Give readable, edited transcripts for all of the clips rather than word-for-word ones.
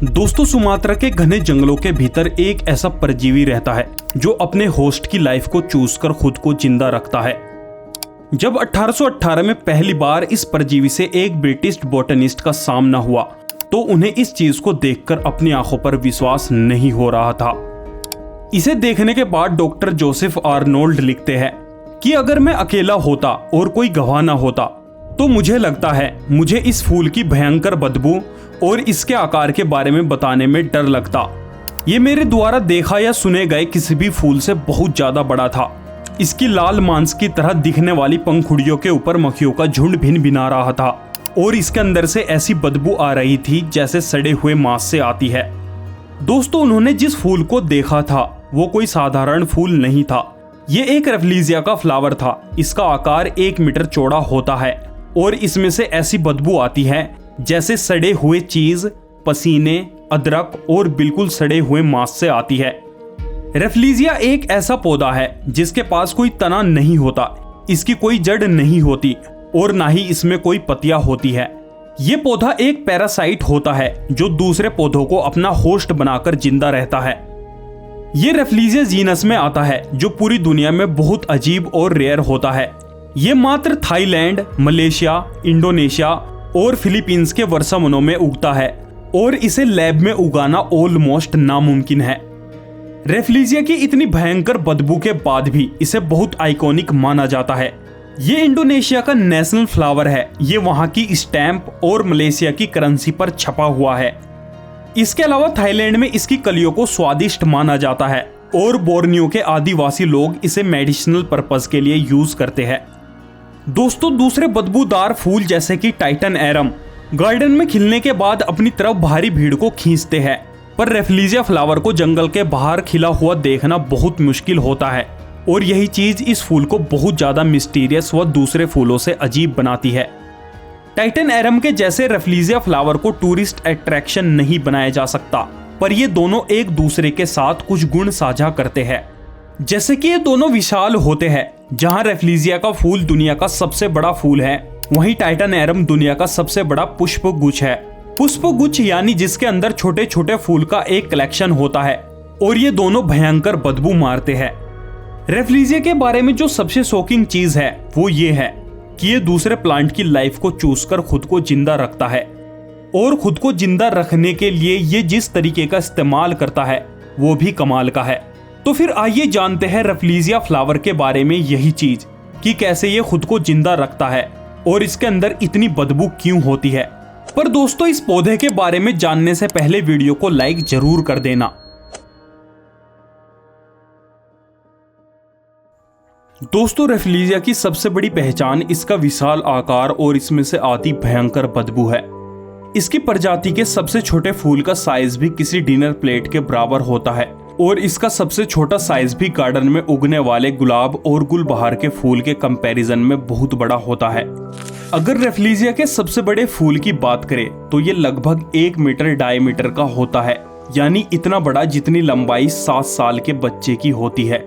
दोस्तों, सुमात्रा के घने जंगलों के भीतर एक ऐसा परजीवी रहता है जो अपने होस्ट की लाइफ को चूज कर खुद को जिंदा रखता है। जब 1818 में पहली बार इस परजीवी से एक ब्रिटिश बोटनिस्ट का सामना हुआ तो उन्हें इस चीज को देखकर अपनी आंखों पर विश्वास नहीं हो रहा था। इसे देखने के बाद डॉक्टर जोसेफ आर्नोल्ड लिखते हैं कि अगर मैं अकेला होता और कोई गवाह न होता तो मुझे लगता है मुझे इस फूल की भयंकर बदबू और इसके आकार के बारे में बताने में डर लगता। ये मेरे द्वारा देखा या सुने गए किसी भी फूल से बहुत ज्यादा बड़ा था। इसकी लाल मांस की तरह दिखने वाली पंखुड़ियों के ऊपर मक्खियों का झुंड भिन भिना रहा था और इसके अंदर से ऐसी बदबू आ रही थी जैसे सड़े हुए मांस से आती है। दोस्तों, उन्होंने जिस फूल को देखा था वो कोई साधारण फूल नहीं था। ये एक रेफ्लिजिया का फ्लावर था। इसका आकार 1 मीटर चौड़ा होता है और इसमें से ऐसी बदबू आती है जैसे सड़े हुए चीज, पसीने, अदरक और बिल्कुल सड़े हुए मांस से आती है। रेफ्लिजिया एक ऐसा पौधा है जिसके पास कोई तना नहीं होता, इसकी कोई जड़ नहीं होती और ना ही इसमें कोई पत्तियां होती है। ये पौधा एक पैरासाइट होता है जो दूसरे पौधों को अपना होस्ट बनाकर जिंदा रहता है। ये रेफ्लिजिया जीनस में आता है जो पूरी दुनिया में बहुत अजीब और रेयर होता है। ये मात्र थाईलैंड, मलेशिया, इंडोनेशिया और फिलीपींस के वर्षावनों में उगता है और इसे लैब में उगाना ऑलमोस्ट नामुमकिन है। रेफ्लिजिया की इतनी भयंकर बदबू के बाद भी इसे बहुत आइकॉनिक माना जाता है। ये इंडोनेशिया का नेशनल फ्लावर है। ये वहां की स्टैंप और मलेशिया की करेंसी पर छपा हुआ है। इसके अलावा थाईलैंड में इसकी कलियों को स्वादिष्ट माना जाता है और बोर्नियो के आदिवासी लोग इसे मेडिसिनल पर्पस के लिए यूज करते हैं। दोस्तों, दूसरे बदबूदार फूल जैसे कि टाइटन एरम गार्डन में खिलने के बाद अपनी तरफ भारी भीड़ को खींचते हैं, पर रेफ्लिजिया फ्लावर को जंगल के बाहर खिला हुआ देखना बहुत मुश्किल होता है और यही चीज इस फूल को बहुत ज्यादा मिस्टीरियस व दूसरे फूलों से अजीब बनाती है। टाइटन एरम के जैसे रेफ्लिजिया फ्लावर को टूरिस्ट अट्रैक्शन नहीं बनाया जा सकता, पर ये दोनों एक दूसरे के साथ कुछ गुण साझा करते हैं। जैसे कि ये दोनों विशाल होते हैं। जहां रेफ्लिजिया का फूल दुनिया का सबसे बड़ा फूल है, वहीं टाइटन एरम दुनिया का सबसे बड़ा पुष्प गुच्छ है। पुष्प गुच्छ यानी जिसके अंदर छोटे छोटे फूल का एक कलेक्शन होता है और ये दोनों भयंकर बदबू मारते हैं। रेफ्लिजिया के बारे में जो सबसे शॉकिंग चीज है वो ये है कि ये दूसरे प्लांट की लाइफ को चूस कर खुद को जिंदा रखता है और खुद को जिंदा रखने के लिए ये जिस तरीके का इस्तेमाल करता है वो भी कमाल का है। तो फिर आइए जानते हैं रेफ्लिजिया फ्लावर के बारे में यही चीज कि कैसे ये खुद को जिंदा रखता है और इसके अंदर इतनी बदबू क्यों होती है। पर दोस्तों, इस पौधे के बारे में जानने से पहले वीडियो को लाइक जरूर कर देना। दोस्तों, रेफ्लिजिया की सबसे बड़ी पहचान इसका विशाल आकार और इसमें से आती भयंकर बदबू है। इसकी प्रजाति के सबसे छोटे फूल का साइज भी किसी डिनर प्लेट के बराबर होता है और इसका सबसे छोटा साइज भी गार्डन में उगने वाले गुलाब और गुलबहार के फूल के कंपैरिजन में बहुत बड़ा होता है। अगर रेफ्लिजिया के सबसे बड़े फूल की बात करें तो ये लगभग 1 मीटर डायमीटर का होता है, यानी इतना बड़ा जितनी लंबाई 7 साल के बच्चे की होती है।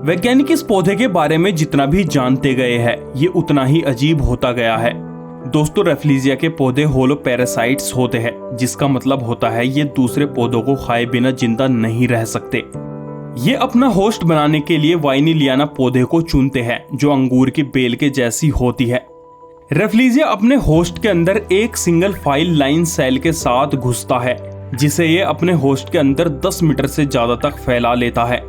वैज्ञानिक इस पौधे के बारे में जितना भी जानते गए हैं ये उतना ही अजीब होता गया है। दोस्तों, रेफ्लिजिया के पौधे होलो पैरासाइट्स होते हैं, जिसका मतलब होता है ये दूसरे पौधों को खाए बिना जिंदा नहीं रह सकते। ये अपना होस्ट बनाने के लिए वाइनिलियाना पौधे को चुनते हैं जो अंगूर की बेल के जैसी होती है। रेफ्लिजिया अपने होस्ट के अंदर एक सिंगल फाइल लाइन सेल के साथ घुसता है जिसे ये अपने होस्ट के अंदर 10 मीटर से ज्यादा तक फैला लेता है।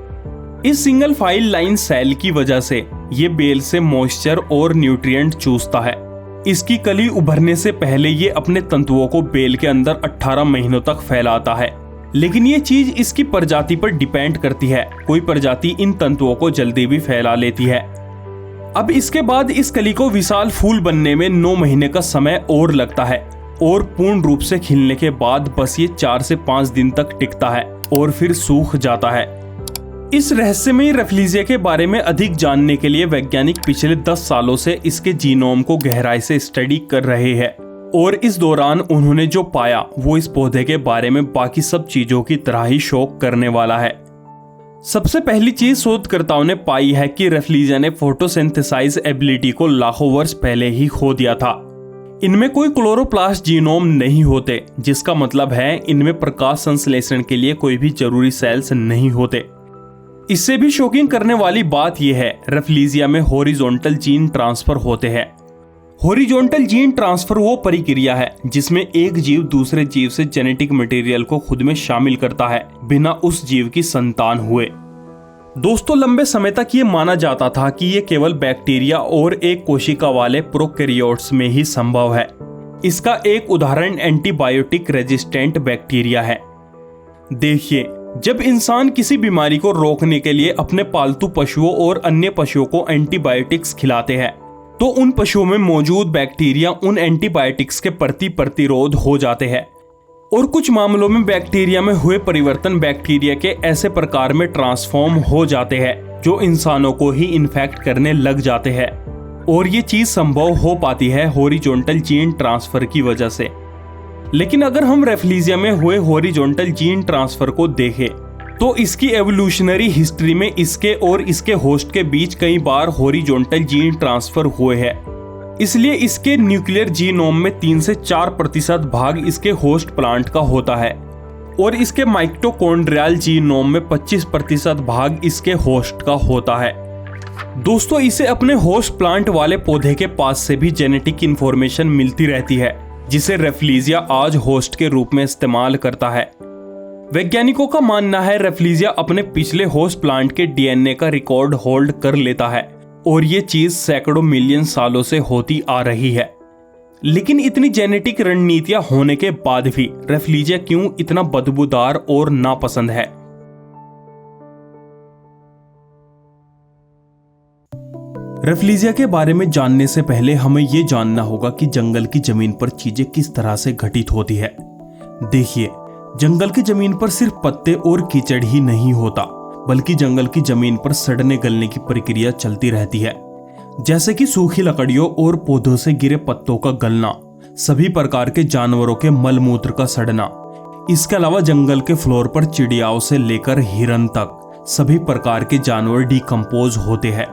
इस सिंगल फाइल लाइन सेल की वजह से ये बेल से मॉइस्चर और न्यूट्रिएंट चूसता है। इसकी कली उभरने से पहले ये अपने तंतुओं को बेल के अंदर 18 महीनों तक फैलाता है, लेकिन ये चीज इसकी प्रजाति पर डिपेंड करती है। कोई प्रजाति इन तंतुओं को जल्दी भी फैला लेती है। अब इसके बाद इस कली को विशाल फूल बनने में 9 महीने का समय और लगता है और पूर्ण रूप से खिलने के बाद बस ये 4 से 5 दिन तक टिकता है और फिर सूख जाता है। इस रहस्यमयी रेफ्लिजिया के बारे में अधिक जानने के लिए वैज्ञानिक पिछले 10 सालों से इसके जीनोम को गहराई से स्टडी कर रहे हैं और इस दौरान उन्होंने जो पाया वो इस पौधे के बारे में बाकी सब चीजों की तरह ही शॉक करने वाला है। सबसे पहली चीज शोधकर्ताओं ने पाई है कि रेफ्लिजिया ने फोटोसिंथेसाइज एबिलिटी को लाखों वर्ष पहले ही खो दिया था। इनमें कोई क्लोरोप्लास्ट जीनोम नहीं होते, जिसका मतलब है इनमें प्रकाश संश्लेषण के लिए कोई भी जरूरी सेल्स नहीं होते। इससे भी शॉकिंग करने वाली बात यह है, रेफ्लिजिया में हॉरिजॉन्टल जीन ट्रांसफर होते हैं। हॉरिजॉन्टल जीन ट्रांसफर वो प्रक्रिया है जिसमें एक जीव दूसरे जीव से जेनेटिक मटेरियल को खुद में शामिल करता है बिना उस जीव की संतान हुए। दोस्तों, लंबे समय तक ये माना जाता था कि ये केवल बैक्टीरिया और एक कोशिका वाले प्रोकैरियोट्स में ही संभव है। इसका एक उदाहरण एंटीबायोटिक रेजिस्टेंट बैक्टीरिया है। देखिए, जब इंसान किसी बीमारी को रोकने के लिए अपने पालतू पशुओं और अन्य पशुओं को एंटीबायोटिक्स खिलाते हैं, तो उन पशुओं में मौजूद बैक्टीरिया उन एंटीबायोटिक्स के प्रति प्रतिरोध हो जाते हैं और कुछ मामलों में बैक्टीरिया में हुए परिवर्तन बैक्टीरिया के ऐसे प्रकार में ट्रांसफॉर्म हो जाते हैं जो इंसानों को ही इन्फेक्ट करने लग जाते हैं। और ये चीज संभव हो पाती है हॉरिजॉन्टल जीन ट्रांसफर की वजह से। लेकिन अगर हम रेफ्लिजिया में हुए हॉरिजॉन्टल जीन ट्रांसफर को देखें तो इसकी एवोल्यूशनरी हिस्ट्री में इसके और इसके होस्ट के बीच कई बार हॉरिजॉन्टल जीन ट्रांसफर हुए हैं। इसलिए इसके न्यूक्लियर जीनोम में 3 से 4% भाग इसके होस्ट प्लांट का होता है और इसके माइटोकॉन्ड्रियल जीनोम में 25% भाग इसके होस्ट का होता है। दोस्तों, इसे अपने होस्ट प्लांट वाले पौधे के पास से भी जेनेटिक इंफॉर्मेशन मिलती रहती है, जिसे रेफ्लिजिया आज होस्ट के रूप में इस्तेमाल करता है। वैज्ञानिकों का मानना है रेफ्लिजिया अपने पिछले होस्ट प्लांट के डीएनए का रिकॉर्ड होल्ड कर लेता है और ये चीज सैकड़ों मिलियन सालों से होती आ रही है। लेकिन इतनी जेनेटिक रणनीतियां होने के बाद भी रेफ्लिजिया क्यों इतना बदबूदार और नापसंद है? रेफ्लिजिया के बारे में जानने से पहले हमें यह जानना होगा कि जंगल की जमीन पर चीजें किस तरह से घटित होती है। देखिए, जंगल की जमीन पर सिर्फ पत्ते और कीचड़ ही नहीं होता, बल्कि जंगल की जमीन पर सड़ने गलने की प्रक्रिया चलती रहती है, जैसे कि सूखी लकड़ियों और पौधों से गिरे पत्तों का गलना, सभी प्रकार के जानवरों के मलमूत्र का सड़ना। इसके अलावा जंगल के फ्लोर पर चिड़ियाओं से लेकर हिरन तक सभी प्रकार के जानवर डिकम्पोज होते हैं।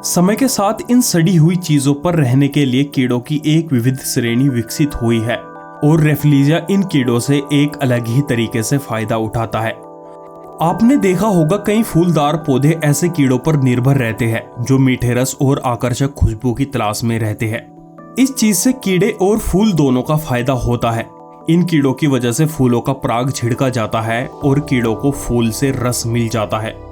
समय के साथ इन सड़ी हुई चीजों पर रहने के लिए कीड़ों की एक विविध श्रेणी विकसित हुई है और रेफ्लिजिया इन कीड़ों से एक अलग ही तरीके से फायदा उठाता है। आपने देखा होगा कई फूलदार पौधे ऐसे कीड़ों पर निर्भर रहते हैं जो मीठे रस और आकर्षक खुशबू की तलाश में रहते हैं। इस चीज से कीड़े और फूल दोनों का फायदा होता है। इन कीड़ों की वजह से फूलों का पराग छिड़का जाता है और कीड़ों को फूल से रस मिल जाता है।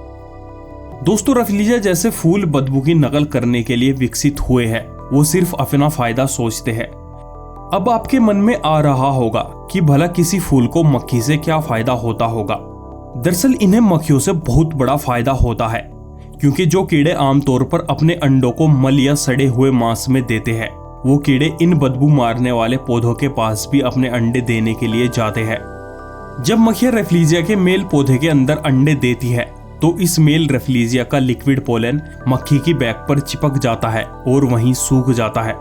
दोस्तों, रेफ्लिजिया जैसे फूल बदबू की नकल करने के लिए विकसित हुए हैं, वो सिर्फ अपना फायदा सोचते हैं। अब आपके मन में आ रहा होगा कि भला किसी फूल को मक्खी से क्या फायदा होता होगा। दरअसल इन्हें मक्खियों से बहुत बड़ा फायदा होता है, क्योंकि जो कीड़े आमतौर पर अपने अंडों को मल या सड़े हुए मांस में देते हैं, वो कीड़े इन बदबू मारने वाले पौधों के पास भी अपने अंडे देने के लिए जाते हैं। जब मक्खियां रेफ्लिजिया के मेल पौधे के अंदर अंडे देती है तो इस मेल रेफ्लिजिया का लिक्विड पोलन मक्खी की बैक पर चिपक जाता है और वहीं सूख जाता है।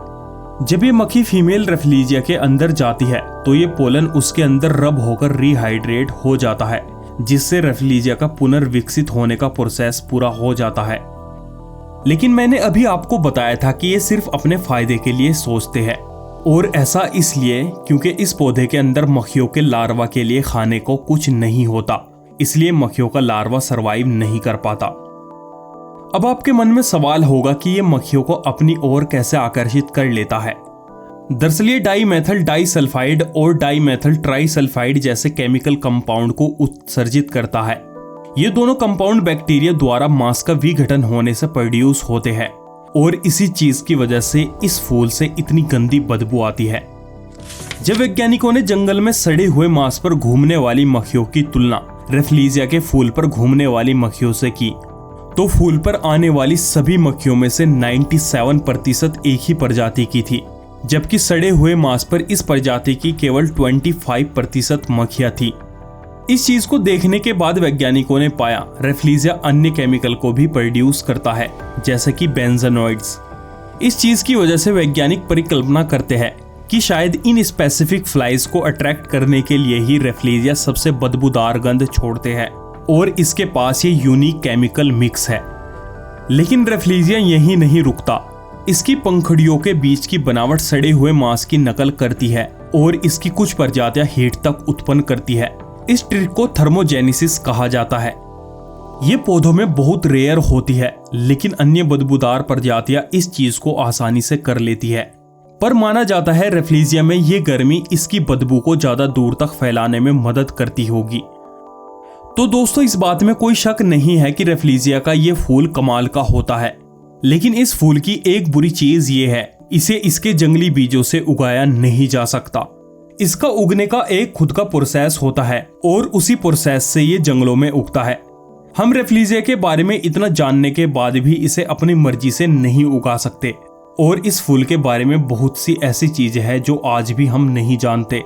जब ये मक्खी फीमेल रेफ्लिजिया के अंदर जाती है तो ये पोलन उसके अंदर रब होकर रिहाइड्रेट हो जाता है, जिससे रेफ्लिजिया का पुनर्विकसित होने का प्रोसेस पूरा हो जाता है। लेकिन मैंने अभी आपको बताया था कि ये सिर्फ अपने फायदे के लिए सोचते हैं, और ऐसा इसलिए क्योंकि इस पौधे के अंदर मक्खियों के लार्वा के लिए खाने को कुछ नहीं होता, इसलिए मक्खियों का लार्वा सरवाइव नहीं कर पाता। अब आपके मन में सवाल होगा कि ये मक्खियों को अपनी ओर कैसे आकर्षित कर लेता है। दरअसल ये डाईमेथल डाईसल्फाइड और डाईमेथल ट्राईसल्फाइड जैसे केमिकल कंपाउंड को उत्सर्जित करता है। ये दोनों कंपाउंड बैक्टीरिया द्वारा मांस का विघटन होने से प्रोड्यूस होते हैं और इसी चीज की वजह से इस फूल से इतनी गंदी बदबू आती है। जब वैज्ञानिकों ने जंगल में सड़े हुए मांस पर घूमने वाली मक्खियों की तुलना रेफ्लिजिया के फूल पर घूमने वाली मक्खियों से की, तो फूल पर आने वाली सभी मक्खियों में से 97% एक ही प्रजाति की थी, जबकि सड़े हुए मांस पर इस प्रजाति की केवल 25% मक्खियां थी। इस चीज को देखने के बाद वैज्ञानिकों ने पाया रेफ्लिजिया अन्य केमिकल को भी प्रोड्यूस करता है, जैसे कि बेंजोनॉइड्स। इस चीज की वजह से वैज्ञानिक परिकल्पना करते हैं कि शायद इन स्पेसिफिक फ्लाइज को अट्रैक्ट करने के लिए ही रेफ्लिजिया सबसे बदबूदार गंध छोड़ते हैं और इसके पास ये यूनिक केमिकल मिक्स है। लेकिन रेफ्लिजिया यहीं नहीं रुकता। इसकी पंखुड़ियों के बीच की बनावट सड़े हुए मांस की नकल करती है और इसकी कुछ प्रजातियां हीट तक उत्पन्न करती है। इस ट्रिक को थर्मोजेनेसिस कहा जाता है। ये पौधों में बहुत रेयर होती है, लेकिन अन्य बदबूदार प्रजातियां इस चीज को आसानी से कर लेती है। पर माना जाता है रेफ्लेजिया में ये गर्मी इसकी बदबू को ज्यादा दूर तक फैलाने में मदद करती होगी। तो दोस्तों, इस बात में कोई शक नहीं है कि रेफ्लेजिया का ये फूल कमाल का होता है। लेकिन इस फूल की एक बुरी चीज ये है, इसे इसके जंगली बीजों से उगाया नहीं जा सकता। इसका उगने का एक खुद का प्रोसेस होता है और उसी प्रोसेस से ये जंगलों में उगता है। हम रेफ्लेजिया के बारे में इतना जानने के बाद भी इसे अपनी मर्जी से नहीं उगा सकते और इस फूल के बारे में बहुत सी ऐसी चीजें हैं जो आज भी हम नहीं जानते।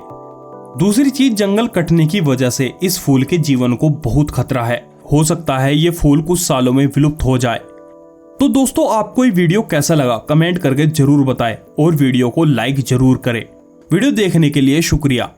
दूसरी चीज, जंगल कटने की वजह से इस फूल के जीवन को बहुत खतरा है। हो सकता है ये फूल कुछ सालों में विलुप्त हो जाए। तो दोस्तों, आपको ये वीडियो कैसा लगा कमेंट करके जरूर बताएं और वीडियो को लाइक जरूर करें। वीडियो देखने के लिए शुक्रिया।